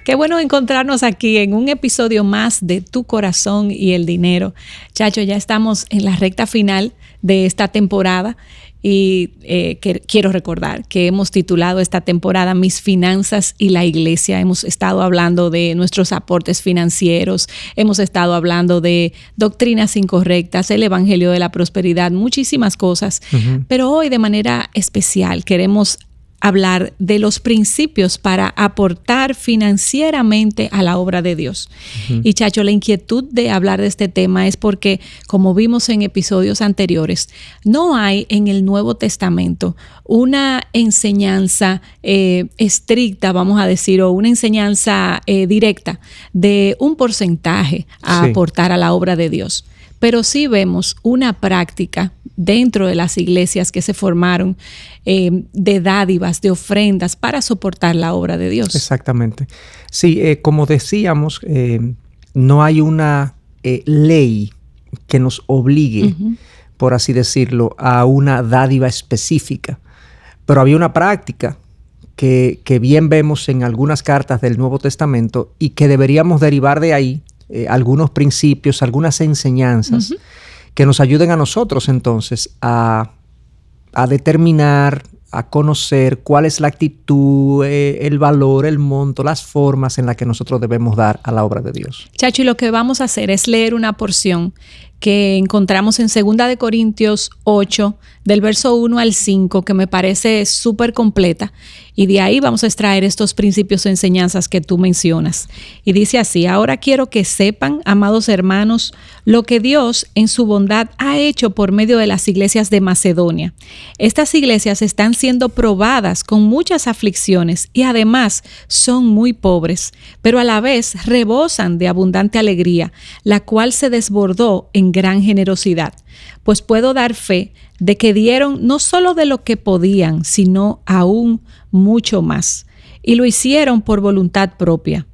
Qué bueno encontrarnos aquí en un episodio más de Tu Corazón y el Dinero. Chacho, ya estamos en la recta final de esta temporada y quiero recordar que hemos titulado esta temporada Mis finanzas y la iglesia. Hemos estado hablando de nuestros aportes financieros, hemos estado hablando de doctrinas incorrectas, el evangelio de la prosperidad, muchísimas cosas. Pero hoy de manera especial queremos hablar de los principios para aportar financieramente a la obra de Dios. Y Chacho, la inquietud de hablar de este tema es porque, como vimos en episodios anteriores, no hay en el Nuevo Testamento una enseñanza estricta, vamos a decir, o una enseñanza directa de un porcentaje a aportar a la obra de Dios. Pero sí vemos una práctica dentro de las iglesias que se formaron de dádivas, de ofrendas para soportar la obra de Dios. Exactamente. Sí, como decíamos, no hay una ley que nos obligue, por así decirlo, a una dádiva específica. Pero había una práctica que bien vemos en algunas cartas del Nuevo Testamento y que deberíamos derivar de ahí algunos principios, algunas enseñanzas que nos ayuden a nosotros entonces a determinar, a conocer cuál es la actitud, el valor, el monto, las formas en las que nosotros debemos dar a la obra de Dios. Chacho, y lo que vamos a hacer es leer una porción que encontramos en 2 Corintios 8, del verso 1 al 5, que me parece súper completa. Y de ahí vamos a extraer estos principios o enseñanzas que tú mencionas. Y dice así: ahora quiero que sepan, amados hermanos, lo que Dios en su bondad ha hecho por medio de las iglesias de Macedonia. Estas iglesias están siendo probadas con muchas aflicciones y además son muy pobres, pero a la vez rebosan de abundante alegría, la cual se desbordó en gran generosidad. Pues puedo dar fe de que dieron no solo de lo que podían, sino aún mucho más. Y lo hicieron por voluntad propia.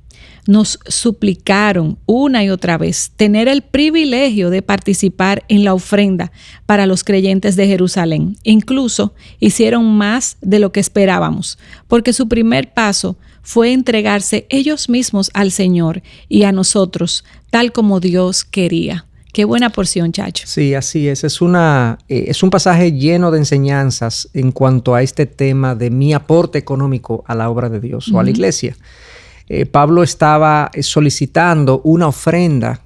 Nos suplicaron una y otra vez tener el privilegio de participar en la ofrenda para los creyentes de Jerusalén. Incluso hicieron más de lo que esperábamos, porque su primer paso fue entregarse ellos mismos al Señor y a nosotros, tal como Dios quería. Qué buena porción, Chacho. Sí, así es. Es un pasaje lleno de enseñanzas en cuanto a este tema de mi aporte económico a la obra de Dios o a la iglesia. Pablo estaba solicitando una ofrenda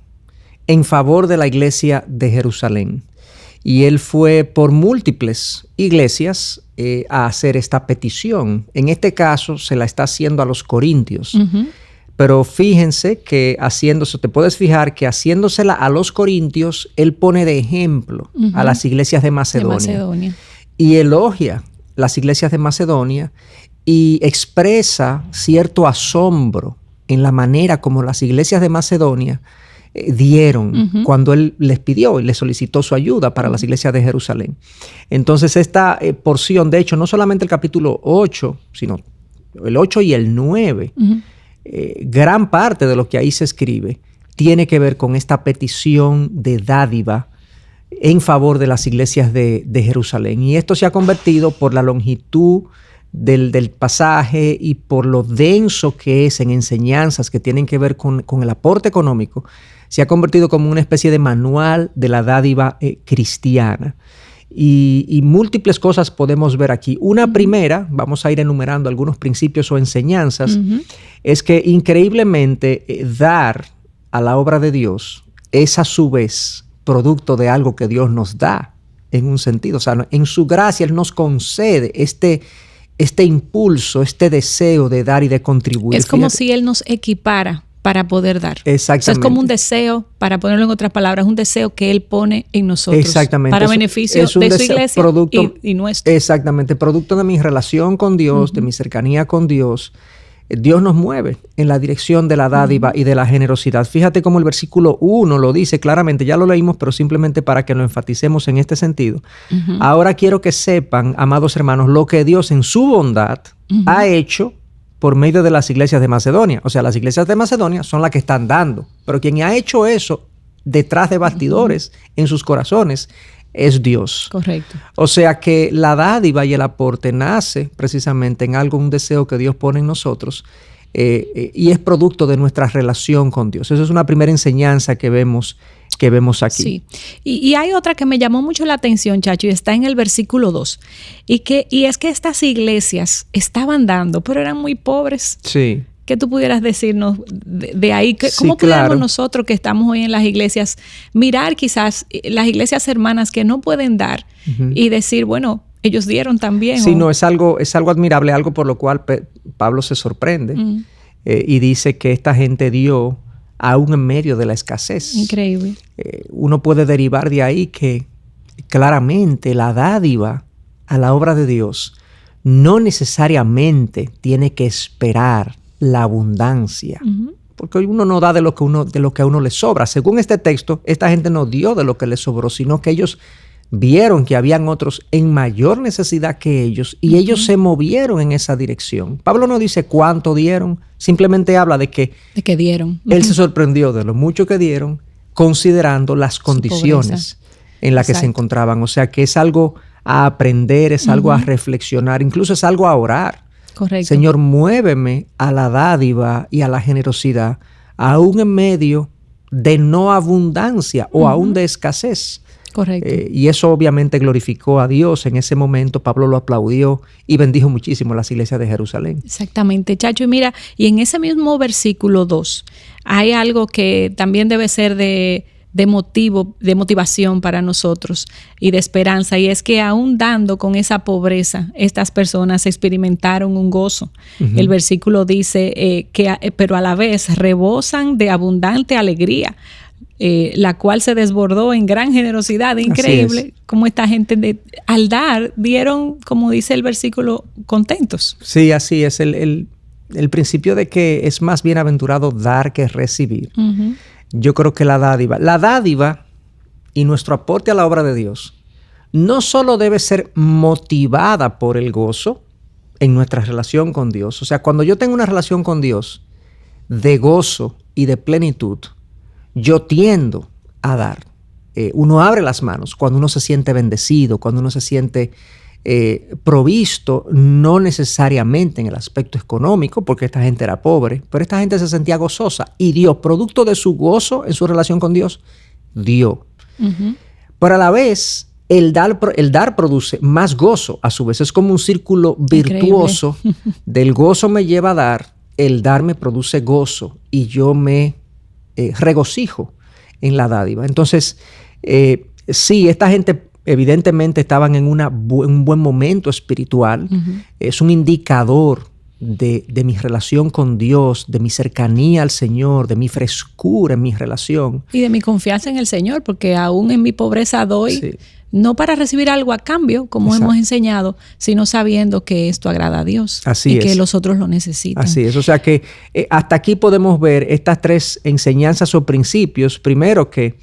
en favor de la iglesia de Jerusalén. Y él fue por múltiples iglesias a hacer esta petición. En este caso se la está haciendo a los corintios. Pero fíjense que te puedes fijar que haciéndosela a los corintios, él pone de ejemplo a las iglesias de Macedonia. Y elogia las iglesias de Macedonia y expresa cierto asombro en la manera como las iglesias de Macedonia dieron cuando él les pidió y les solicitó su ayuda para las iglesias de Jerusalén. Entonces esta porción, de hecho, no solamente el capítulo 8, sino el 8 y el 9, gran parte de lo que ahí se escribe tiene que ver con esta petición de dádiva en favor de las iglesias de Jerusalén. Y esto se ha convertido, por la longitud del pasaje y por lo denso que es en enseñanzas que tienen que ver con el aporte económico, se ha convertido como una especie de manual de la dádiva cristiana. Y múltiples cosas podemos ver aquí. Una primera, vamos a ir enumerando algunos principios o enseñanzas, es que increíblemente dar a la obra de Dios es a su vez producto de algo que Dios nos da, en un sentido. O sea, en su gracia Él nos concede este impulso, este deseo de dar y de contribuir. Es como si Él nos equipara para poder dar. Exactamente. O sea, es como un deseo, para ponerlo en otras palabras, un deseo que Él pone en nosotros. Exactamente. Para beneficio de su iglesia y nuestro. Exactamente. Producto de mi relación con Dios, de mi cercanía con Dios. Dios nos mueve en la dirección de la dádiva y de la generosidad. Fíjate cómo el versículo 1 lo dice claramente, ya lo leímos, pero simplemente para que lo enfaticemos en este sentido. Ahora quiero que sepan, amados hermanos, lo que Dios en su bondad ha hecho por medio de las iglesias de Macedonia. O sea, las iglesias de Macedonia son las que están dando, pero quien ha hecho eso detrás de bastidores en sus corazones es Dios. Correcto. O sea que la dádiva y el aporte nace precisamente en algo, un deseo que Dios pone en nosotros y es producto de nuestra relación con Dios. Esa es una primera enseñanza que vemos aquí. Sí. Y hay otra que me llamó mucho la atención, Chacho, y está en el versículo 2. Y es que estas iglesias estaban dando, pero eran muy pobres. Sí. ¿Qué tú pudieras decirnos de ahí? ¿Cómo pudiéramos nosotros que estamos hoy en las iglesias mirar quizás las iglesias hermanas que no pueden dar y decir, bueno, ellos dieron también? Sí, no, es algo admirable, algo por lo cual Pablo se sorprende y dice que esta gente dio aún en medio de la escasez. Increíble. Uno puede derivar de ahí que claramente la dádiva a la obra de Dios no necesariamente tiene que esperar la abundancia, porque uno no da de lo que a uno le sobra. Según este texto, esta gente no dio de lo que les sobró, sino que ellos vieron que habían otros en mayor necesidad que ellos y ellos se movieron en esa dirección. Pablo no dice cuánto dieron, simplemente habla de que dieron. Él se sorprendió de lo mucho que dieron, considerando las condiciones en las que se encontraban. O sea que es algo a aprender, es algo a reflexionar, incluso es algo a orar. Correcto. Señor, muéveme a la dádiva y a la generosidad, aún en medio de no abundancia o aún de escasez. Correcto. Y eso obviamente glorificó a Dios en ese momento. Pablo lo aplaudió y bendijo muchísimo las iglesias de Jerusalén. Exactamente, Chacho. Y mira, y en ese mismo versículo 2 hay algo que también debe ser de motivación para nosotros y de esperanza, y es que aún dando con esa pobreza, estas personas experimentaron un gozo. El versículo dice pero a la vez rebosan de abundante alegría, la cual se desbordó en gran generosidad. Increíble como esta gente al dar dieron, como dice el versículo, contentos. Sí, así es el principio de que es más bienaventurado dar que recibir. Yo creo que la dádiva y nuestro aporte a la obra de Dios no solo debe ser motivada por el gozo en nuestra relación con Dios. O sea, cuando yo tengo una relación con Dios de gozo y de plenitud, yo tiendo a dar. Uno abre las manos cuando uno se siente bendecido, cuando uno se siente provisto, no necesariamente en el aspecto económico, porque esta gente era pobre, pero esta gente se sentía gozosa y dio, producto de su gozo en su relación con Dios, dio. Pero a la vez, el dar produce más gozo. A su vez, es como un círculo virtuoso. Del gozo me lleva a dar, el dar me produce gozo y yo me regocijo en la dádiva. Entonces, sí, esta gente evidentemente estaban en un buen momento espiritual. Es un indicador de mi relación con Dios, de mi cercanía al Señor, de mi frescura en mi relación. Y de mi confianza en el Señor, porque aún en mi pobreza doy, no para recibir algo a cambio, como hemos enseñado, sino sabiendo que esto agrada a Dios. Así es. Que los otros lo necesitan. Así es. O sea que hasta aquí podemos ver estas tres enseñanzas o principios. Primero, que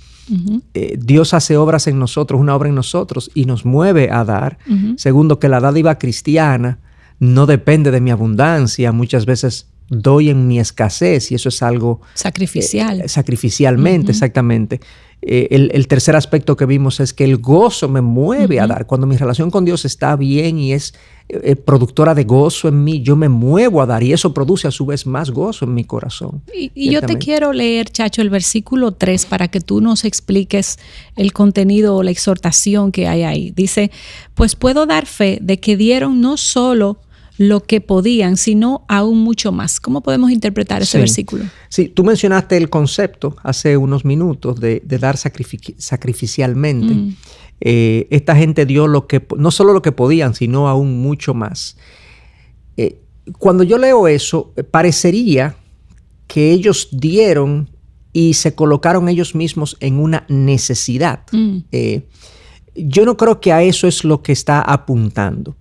Dios hace obras en nosotros, una obra en nosotros y nos mueve a dar. Segundo, que la dádiva cristiana no depende de mi abundancia. Muchas veces doy en mi escasez y eso es algo sacrificial. Sacrificialmente, exactamente. El tercer aspecto que vimos es que el gozo me mueve a dar. Cuando mi relación con Dios está bien y es productora de gozo en mí, yo me muevo a dar y eso produce a su vez más gozo en mi corazón. Y yo te quiero leer, Chacho, el versículo 3 para que tú nos expliques el contenido o la exhortación que hay ahí. Dice, pues puedo dar fe de que dieron no solo lo que podían, sino aún mucho más. ¿Cómo podemos interpretar ese versículo? Sí, tú mencionaste el concepto hace unos minutos de dar sacrificialmente. Esta gente dio no solo lo que podían, sino aún mucho más. Cuando yo leo eso, parecería que ellos dieron y se colocaron ellos mismos en una necesidad. Yo no creo que a eso es lo que está apuntando.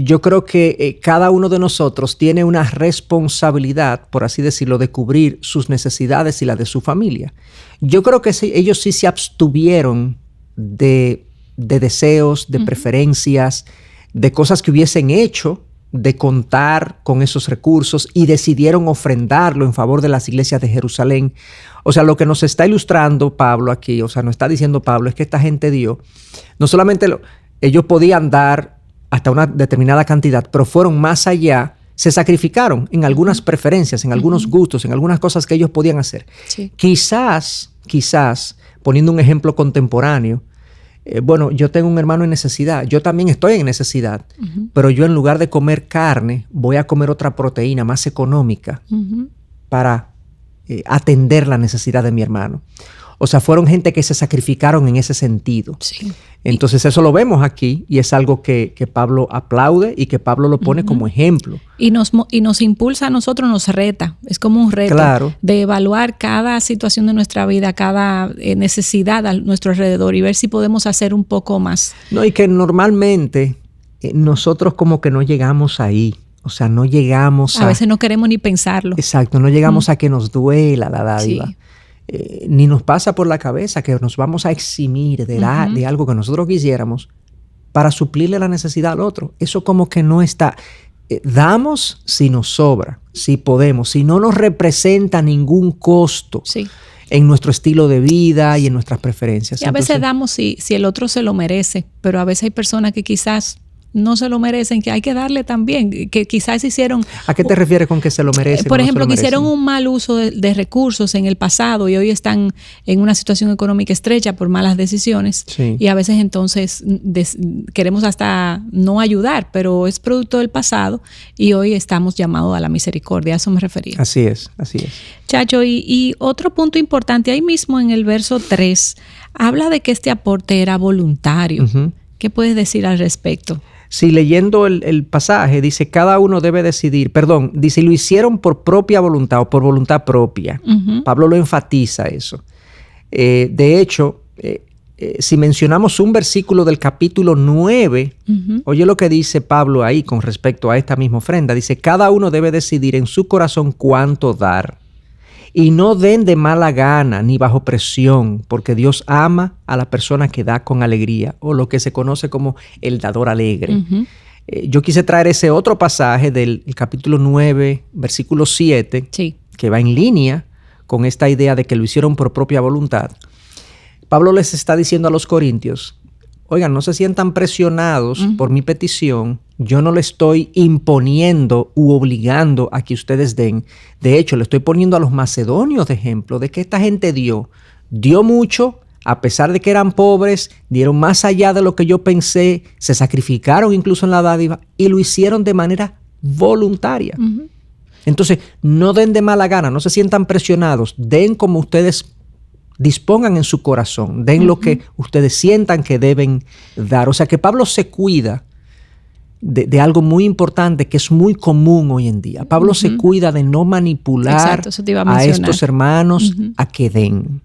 Yo creo que cada uno de nosotros tiene una responsabilidad, por así decirlo, de cubrir sus necesidades y las de su familia. Yo creo que ellos sí se abstuvieron de deseos, de preferencias, de cosas que hubiesen hecho, de contar con esos recursos y decidieron ofrendarlo en favor de las iglesias de Jerusalén. O sea, lo que nos está ilustrando Pablo aquí, o sea, nos está diciendo Pablo, es que esta gente dio, no solamente ellos podían dar hasta una determinada cantidad, pero fueron más allá se sacrificaron en algunas preferencias, en algunos gustos, en algunas cosas que ellos podían hacer. Sí. Quizás, poniendo un ejemplo contemporáneo, bueno, yo tengo un hermano en necesidad, yo también estoy en necesidad, pero yo en lugar de comer carne, voy a comer otra proteína más económica para atender la necesidad de mi hermano. O sea, fueron gente que se sacrificaron en ese sentido. Sí. Entonces eso lo vemos aquí y es algo que Pablo aplaude y que Pablo lo pone como ejemplo. Y nos impulsa a nosotros, nos reta. Es como un reto de evaluar cada situación de nuestra vida, cada necesidad a nuestro alrededor y ver si podemos hacer un poco más. No, y que normalmente nosotros como que no llegamos ahí. O sea, no llegamos a veces no queremos ni pensarlo. Exacto, no llegamos a que nos duela la dádiva. Sí. Ni nos pasa por la cabeza que nos vamos a eximir de algo que nosotros quisiéramos para suplirle la necesidad al otro. Eso como que no está. Damos si nos sobra, si podemos, si no nos representa ningún costo en nuestro estilo de vida y en nuestras preferencias. Y a veces damos si el otro se lo merece, pero a veces hay personas que quizás no se lo merecen, que hay que darle también, que quizás hicieron... ¿A qué te refieres con que se lo merecen? Por ejemplo, que hicieron un mal uso de recursos en el pasado y hoy están en una situación económica estrecha por malas decisiones. Sí. Y a veces entonces queremos hasta no ayudar, pero es producto del pasado y hoy estamos llamados a la misericordia. A eso me refería. Así es. Chacho, y otro punto importante, ahí mismo en el verso 3, habla de que este aporte era voluntario. ¿Qué puedes decir al respecto? Sí, leyendo el pasaje, dice, cada uno debe decidir, dice, lo hicieron por propia voluntad o por voluntad propia. Pablo lo enfatiza eso. De hecho, si mencionamos un versículo del capítulo 9, oye lo que dice Pablo ahí con respecto a esta misma ofrenda. Dice, cada uno debe decidir en su corazón cuánto dar. Y no den de mala gana ni bajo presión, porque Dios ama a la persona que da con alegría, o lo que se conoce como el dador alegre. Yo quise traer ese otro pasaje del capítulo 9, versículo 7, que va en línea con esta idea de que lo hicieron por propia voluntad. Pablo les está diciendo a los corintios, oigan, no se sientan presionados por mi petición. Yo no le estoy imponiendo u obligando a que ustedes den. De hecho, le estoy poniendo a los macedonios de ejemplo de que esta gente dio mucho, a pesar de que eran pobres, dieron más allá de lo que yo pensé, se sacrificaron incluso en la dádiva y lo hicieron de manera voluntaria. Entonces, no den de mala gana, no se sientan presionados, den como ustedes dispongan en su corazón, den lo que ustedes sientan que deben dar. O sea que Pablo se cuida de algo muy importante que es muy común hoy en día. Pablo se cuida de no manipular a estos hermanos a que den.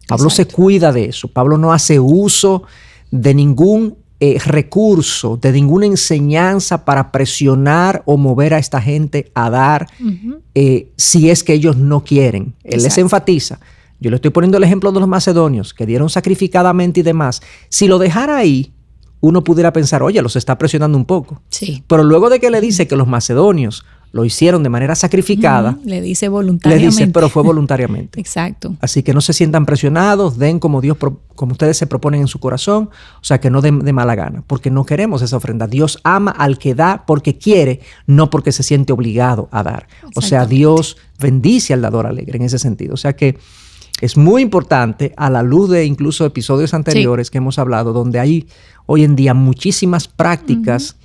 Pablo se cuida de eso. Pablo no hace uso de ningún recurso, de ninguna enseñanza para presionar o mover a esta gente a dar si es que ellos no quieren. Él les enfatiza. Yo le estoy poniendo el ejemplo de los macedonios que dieron sacrificadamente y demás. Si lo dejara ahí, uno pudiera pensar, oye, los está presionando un poco. Sí. Pero luego de que le dice que los macedonios lo hicieron de manera sacrificada, le dice voluntariamente. Le dice, pero fue voluntariamente. Exacto. Así que no se sientan presionados, den como como ustedes se proponen en su corazón, o sea, que no den de mala gana, porque no queremos esa ofrenda. Dios ama al que da porque quiere, no porque se siente obligado a dar. O sea, Dios bendice al dador alegre en ese sentido. O sea que es muy importante, a la luz de incluso episodios anteriores que hemos hablado, donde hay hoy en día muchísimas prácticas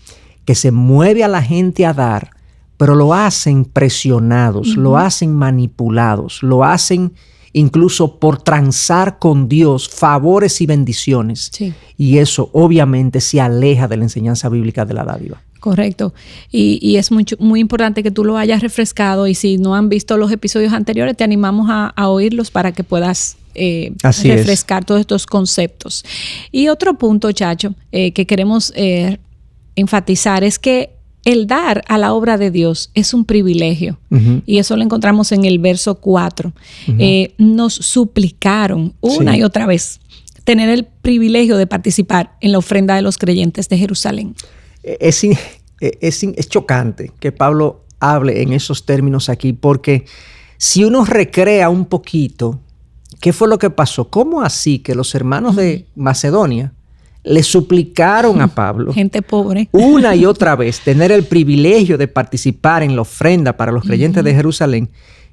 que se mueve a la gente a dar, pero lo hacen presionados, lo hacen manipulados, lo hacen incluso por transar con Dios favores y bendiciones. Y eso obviamente se aleja de la enseñanza bíblica de la dádiva. Correcto. Y es muy importante que tú lo hayas refrescado y si no han visto los episodios anteriores, te animamos a oírlos para que puedas refrescar todos estos conceptos. Y otro punto, Chacho, que queremos enfatizar es que el dar a la obra de Dios es un privilegio. Y eso lo encontramos en el verso 4. Nos suplicaron una y otra vez tener el privilegio de participar en la ofrenda de los creyentes de Jerusalén. Es chocante que Pablo hable en esos términos aquí, porque si uno recrea un poquito, ¿qué fue lo que pasó? ¿Cómo así que los hermanos de Macedonia le suplicaron a Pablo, gente pobre, una y otra vez, tener el privilegio de participar en la ofrenda para los creyentes de Jerusalén.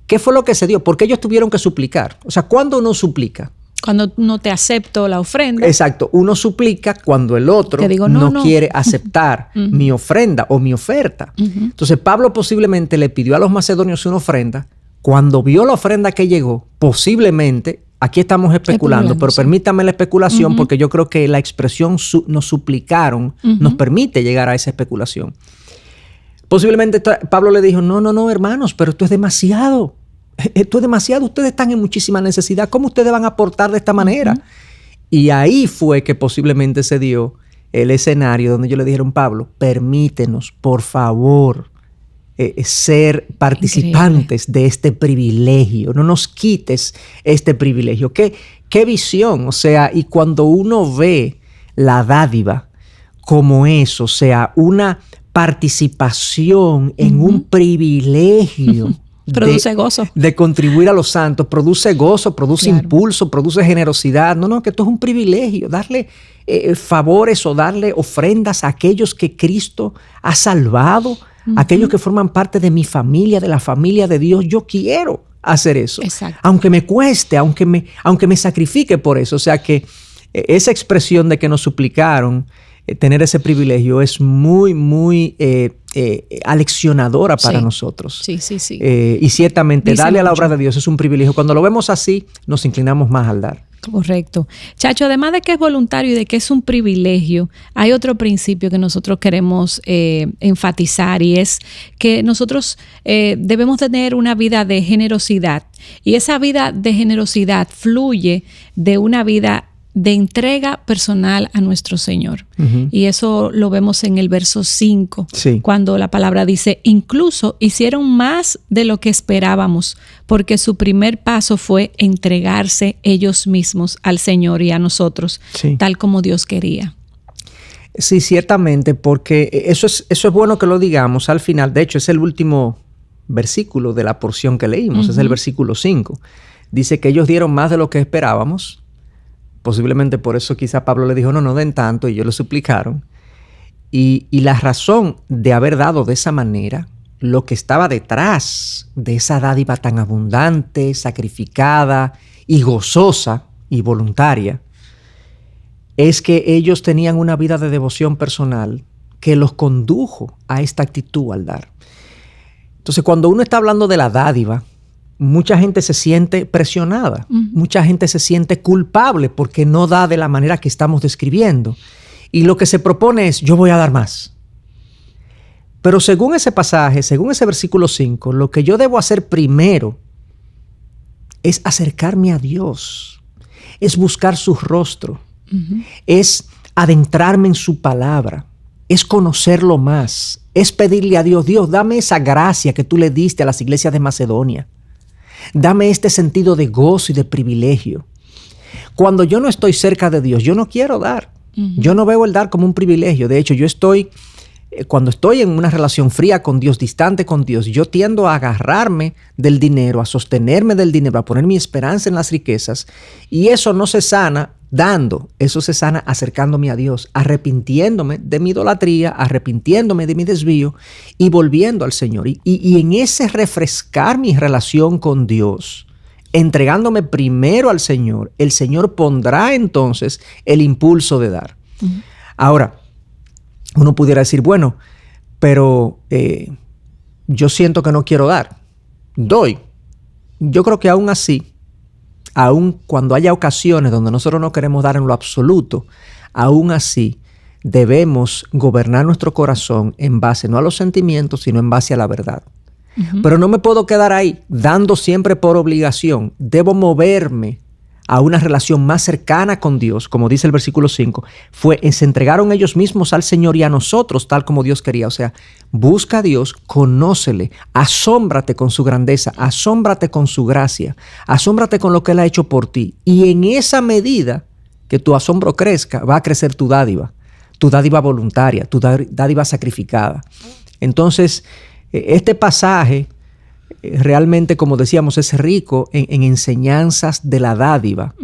¿Qué fue lo que se dio? Porque ellos tuvieron que suplicar. O sea, ¿cuándo uno suplica? Cuando no te acepto la ofrenda. Exacto. Uno suplica cuando el otro no quiere aceptar mi ofrenda o mi oferta. Entonces, Pablo posiblemente le pidió a los macedonios una ofrenda. Cuando vio la ofrenda que llegó, posiblemente, aquí estamos especulando, pero permítame la especulación porque yo creo que la expresión nos suplicaron nos permite llegar a esa especulación. Posiblemente Pablo le dijo, no, hermanos, pero esto es demasiado. Esto es demasiado. Ustedes están en muchísima necesidad. ¿Cómo ustedes van a aportar de esta manera? Y ahí fue que posiblemente se dio el escenario donde ellos le dijeron, Pablo, permítenos, por favor, ser participantes de este privilegio. No nos quites este privilegio. ¿Qué visión? O sea, y cuando uno ve la dádiva como eso, o sea, una participación en un privilegio produce gozo. De contribuir a los santos, produce gozo, produce impulso, produce generosidad. No, que esto es un privilegio. Darle favores o darle ofrendas a aquellos que Cristo ha salvado, aquellos que forman parte de mi familia, de la familia de Dios. Yo quiero hacer eso. Exacto. Aunque me cueste, aunque me sacrifique por eso. O sea que esa expresión de que nos suplicaron tener ese privilegio es muy, muy aleccionadora para nosotros. Sí. Y ciertamente darle a la obra de Dios es un privilegio. Cuando lo vemos así, nos inclinamos más al dar. Correcto. Chacho, además de que es voluntario y de que es un privilegio, hay otro principio que nosotros queremos enfatizar y es que nosotros debemos tener una vida de generosidad y esa vida de generosidad fluye de una vida de entrega personal a nuestro Señor. Y eso lo vemos en el verso 5, cuando la palabra dice, incluso hicieron más de lo que esperábamos, porque su primer paso fue entregarse ellos mismos al Señor y a nosotros, tal como Dios quería. Sí, ciertamente, porque eso es bueno que lo digamos al final. De hecho, es el último versículo de la porción que leímos, es el versículo 5. Dice que ellos dieron más de lo que esperábamos. Posiblemente por eso quizá Pablo le dijo, no den tanto, y ellos le suplicaron. Y la razón de haber dado de esa manera, lo que estaba detrás de esa dádiva tan abundante, sacrificada y gozosa y voluntaria, es que ellos tenían una vida de devoción personal que los condujo a esta actitud al dar. Entonces, cuando uno está hablando de la dádiva, mucha gente se siente presionada, mucha gente se siente culpable porque no da de la manera que estamos describiendo. Y lo que se propone es, yo voy a dar más. Pero según ese pasaje, según ese versículo 5, lo que yo debo hacer primero es acercarme a Dios, es buscar su rostro, es adentrarme en su palabra, es conocerlo más, es pedirle a Dios, Dios, dame esa gracia que tú le diste a las iglesias de Macedonia. Dame este sentido de gozo y de privilegio. Cuando yo no estoy cerca de Dios, yo no quiero dar. Yo no veo el dar como un privilegio. De hecho, cuando estoy en una relación fría con Dios, distante con Dios, yo tiendo a agarrarme del dinero, a sostenerme del dinero, a poner mi esperanza en las riquezas. Y eso no se sana dando, eso se sana acercándome a Dios, arrepintiéndome de mi idolatría, arrepintiéndome de mi desvío y volviendo al Señor. Y en ese refrescar mi relación con Dios, entregándome primero al Señor, el Señor pondrá entonces el impulso de dar. Ahora, uno pudiera decir, bueno, pero yo siento que no quiero dar. Doy. Yo creo que aún así, aún cuando haya ocasiones donde nosotros no queremos dar en lo absoluto, aún así debemos gobernar nuestro corazón en base no a los sentimientos, sino en base a la verdad. Pero no me puedo quedar ahí dando siempre por obligación. Debo moverme a una relación más cercana con Dios, como dice el versículo 5, se entregaron ellos mismos al Señor y a nosotros, tal como Dios quería. O sea, busca a Dios, conócele, asómbrate con su grandeza, asómbrate con su gracia, asómbrate con lo que Él ha hecho por ti. Y en esa medida que tu asombro crezca, va a crecer tu dádiva voluntaria, tu dádiva sacrificada. Entonces, este pasaje realmente, como decíamos, es rico en enseñanzas de la dádiva,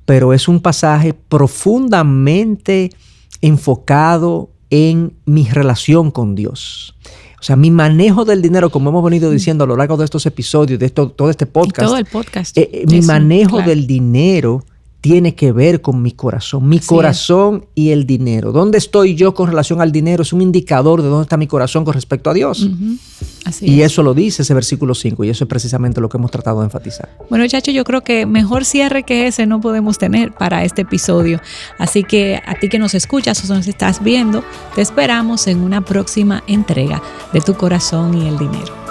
pero es un pasaje profundamente enfocado en mi relación con Dios. O sea, mi manejo del dinero, como hemos venido diciendo a lo largo de estos episodios, de todo este podcast. Y todo el podcast. Mi manejo del dinero tiene que ver con mi corazón. Mi corazón y el dinero. ¿Dónde estoy yo con relación al dinero? Es un indicador de dónde está mi corazón con respecto a Dios. Uh-huh. Y eso lo dice ese versículo 5. Y eso es precisamente lo que hemos tratado de enfatizar. Bueno, Chacho, yo creo que mejor cierre que ese no podemos tener para este episodio. Así que a ti que nos escuchas o nos estás viendo, te esperamos en una próxima entrega de Tu Corazón y el Dinero.